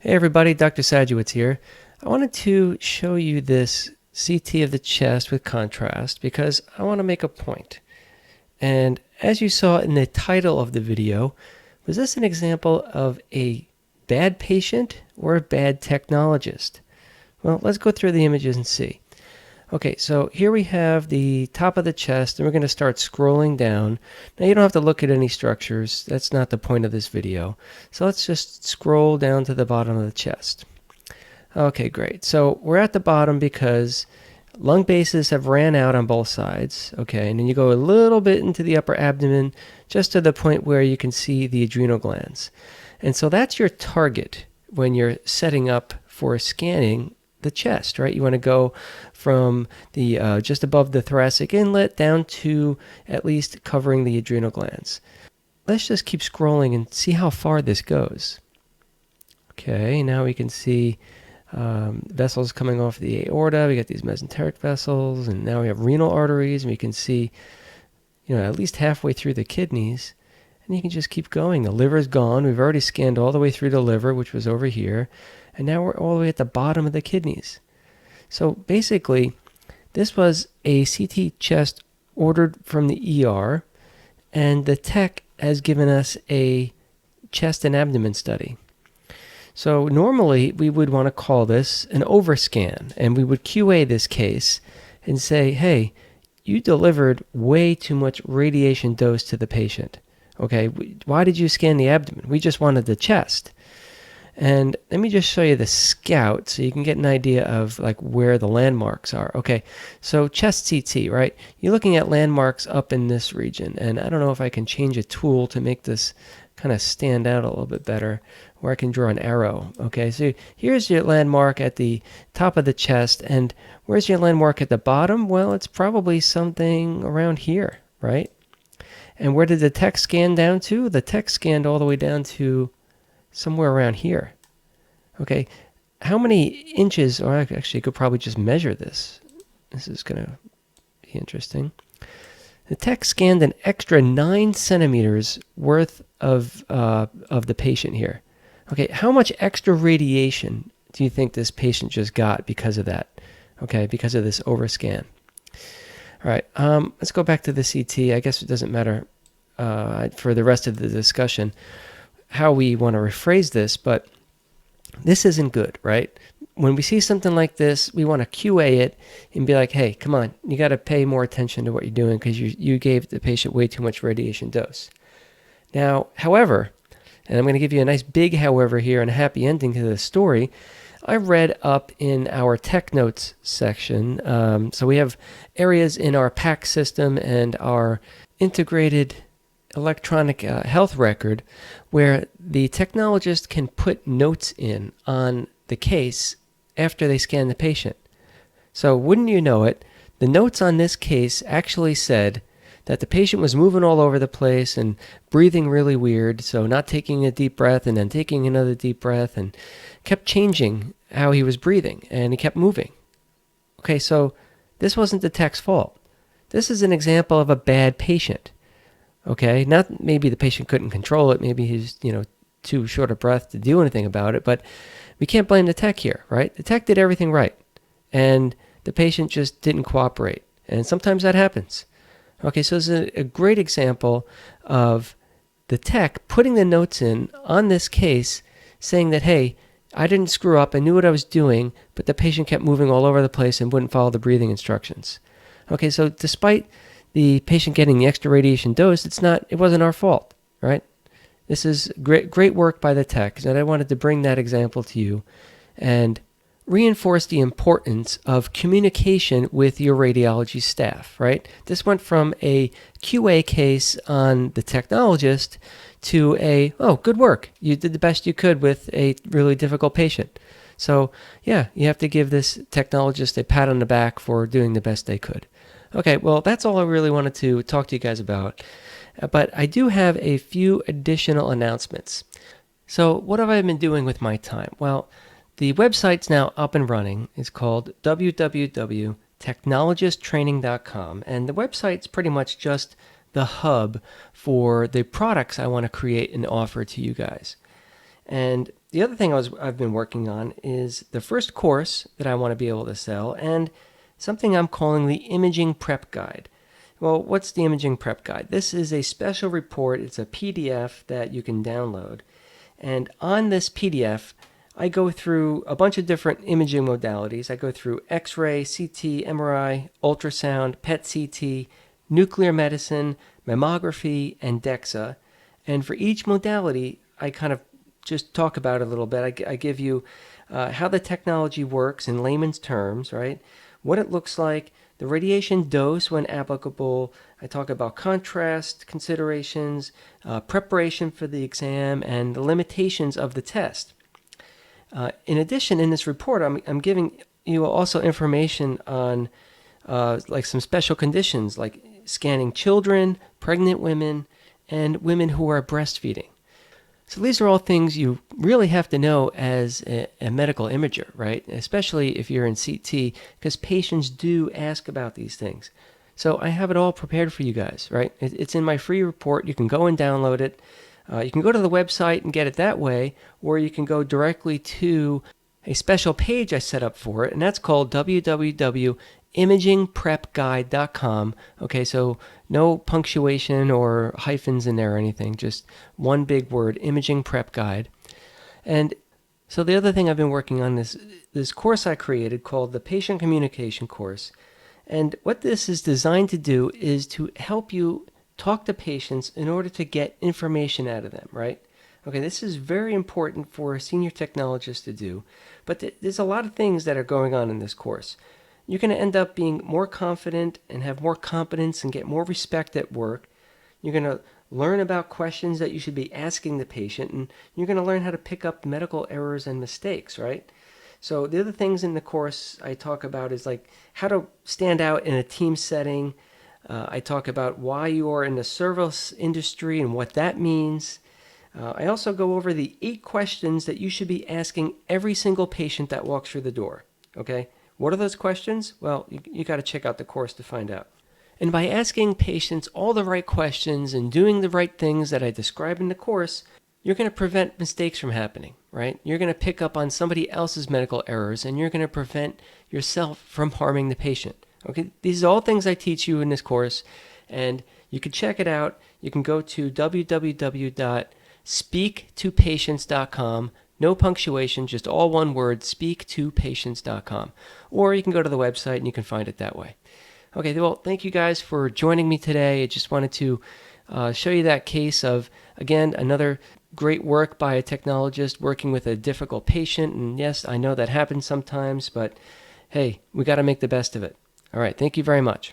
Hey everybody, Dr. Sajewicz here. I wanted to show you this CT of the chest with contrast because I want to make a point. And as you saw in the title of the video, was this an example of a bad patient or a bad technologist? Well, let's go through the images and see. Okay, so here we have the top of the chest, and we're going to start scrolling down. Now, you don't have to look at any structures. That's not the point of this video. So let's just scroll down to the bottom of the chest. Okay, great. So we're at the bottom because lung bases have ran out on both sides. Okay, and then you go a little bit into the upper abdomen, just to the point where you can see the adrenal glands. And so that's your target when you're setting up for scanning the chest, right? You want to go from the just above the thoracic inlet down to at least covering the adrenal glands. Let's just keep scrolling and see how far this goes. Okay, now we can see vessels coming off the aorta. We got these mesenteric vessels, and now we have renal arteries, and we can see, at least halfway through the kidneys. And you can just keep going. The liver's gone. We've already scanned all the way through the liver, which was over here. And now we're all the way at the bottom of the kidneys. So basically, this was a CT chest ordered from the ER, and the tech has given us a chest and abdomen study. So normally, we would want to call this an overscan, and we would QA this case and say, hey, you delivered way too much radiation dose to the patient. Okay, why did you scan the abdomen? We just wanted the chest. And let me just show you the scout so you can get an idea of like where the landmarks are. Okay, so chest CT, right? You're looking at landmarks up in this region. And I don't know if I can change a tool to make this kind of stand out a little bit better, where I can draw an arrow. Okay, so here's your landmark at the top of the chest. And where's your landmark at the bottom? Well, it's probably something around here, right? And where did the tech scan down to? The tech scanned all the way down to somewhere around here. Okay, how many inches, or actually you could probably just measure this. This is going to be interesting. The tech scanned an extra 9 centimeters worth of the patient here. Okay, how much extra radiation do you think this patient just got because of that? Okay, because of this overscan. All right, let's go back to the CT. I guess it doesn't matter for the rest of the discussion how we want to rephrase this, but this isn't good, right? When we see something like this, we want to QA it and be like, hey, come on, you got to pay more attention to what you're doing because you gave the patient way too much radiation dose. Now, however, and I'm going to give you a nice big however here and a happy ending to the story, I read up in our tech notes section. So we have areas in our PAC system and our integrated electronic health record where the technologist can put notes in on the case after they scan the patient. So wouldn't you know it, the notes on this case actually said that the patient was moving all over the place and breathing really weird, so not taking a deep breath and then taking another deep breath, and kept changing how he was breathing, and he kept moving. Okay, so this wasn't the tech's fault. This is an example of a bad patient. Okay, not maybe the patient couldn't control it, maybe he's, too short of breath to do anything about it, but we can't blame the tech here, right? The tech did everything right, and the patient just didn't cooperate, and sometimes that happens. Okay, so this is a great example of the tech putting the notes in on this case, saying that, hey, I didn't screw up, I knew what I was doing, but the patient kept moving all over the place and wouldn't follow the breathing instructions. Okay, so despite the patient getting the extra radiation dose, it wasn't our fault, right? This is great work by the tech, and I wanted to bring that example to you and reinforce the importance of communication with your radiology staff, right? This went from a QA case on the technologist to good work. You did the best you could with a really difficult patient. So yeah, you have to give this technologist a pat on the back for doing the best they could. Okay, well, that's all I really wanted to talk to you guys about. But I do have a few additional announcements. So what have I been doing with my time? Well, the website's now up and running. It's called www.technologisttraining.com. And the website's pretty much just the hub for the products I want to create and offer to you guys. And The other thing I've been working on is the first course that I want to be able to sell, and something I'm calling the Imaging Prep Guide. Well, what's the Imaging Prep Guide? This is a special report. It's a PDF that you can download. And on this PDF, I go through a bunch of different imaging modalities. I go through X-ray, CT, MRI, ultrasound, PET-CT, nuclear medicine, mammography, and DEXA. And for each modality, I kind of just talk about it a little bit. I give you how the technology works in layman's terms, right? What it looks like, the radiation dose when applicable. I talk about contrast considerations, preparation for the exam, and the limitations of the test. In addition, in this report, I'm giving you also information on like some special conditions like scanning children, pregnant women, and women who are breastfeeding. So these are all things you really have to know as a medical imager, right? Especially if you're in CT, because patients do ask about these things. So I have it all prepared for you guys, right? It's in my free report. You can go and download it. You can go to the website and get it that way, or you can go directly to a special page I set up for it, and that's called www.imagingprepguide.com. Okay, so no punctuation or hyphens in there or anything, just one big word, Imaging Prep Guide. And so the other thing I've been working on is this course I created called the Patient Communication Course. And what this is designed to do is to help you talk to patients in order to get information out of them, right? Okay, this is very important for a senior technologist to do, but there's a lot of things that are going on in this course. You're going to end up being more confident and have more competence and get more respect at work. You're going to learn about questions that you should be asking the patient, and you're going to learn how to pick up medical errors and mistakes, right? So the other things in the course I talk about is like how to stand out in a team setting. I talk about why you are in the service industry and what that means. I also go over the 8 questions that you should be asking every single patient that walks through the door. Okay? What are those questions? Well, you got to check out the course to find out. And by asking patients all the right questions and doing the right things that I describe in the course, you're going to prevent mistakes from happening, right? You're going to pick up on somebody else's medical errors, and you're going to prevent yourself from harming the patient. Okay? These are all things I teach you in this course, and you can check it out. You can go to www.speaktopatients.com. No punctuation, just all one word, speaktopatients.com. Or you can go to the website and you can find it that way. Okay, well, thank you guys for joining me today. I just wanted to show you that case of, again, another great work by a technologist working with a difficult patient. And yes, I know that happens sometimes, but hey, we got to make the best of it. All right, thank you very much.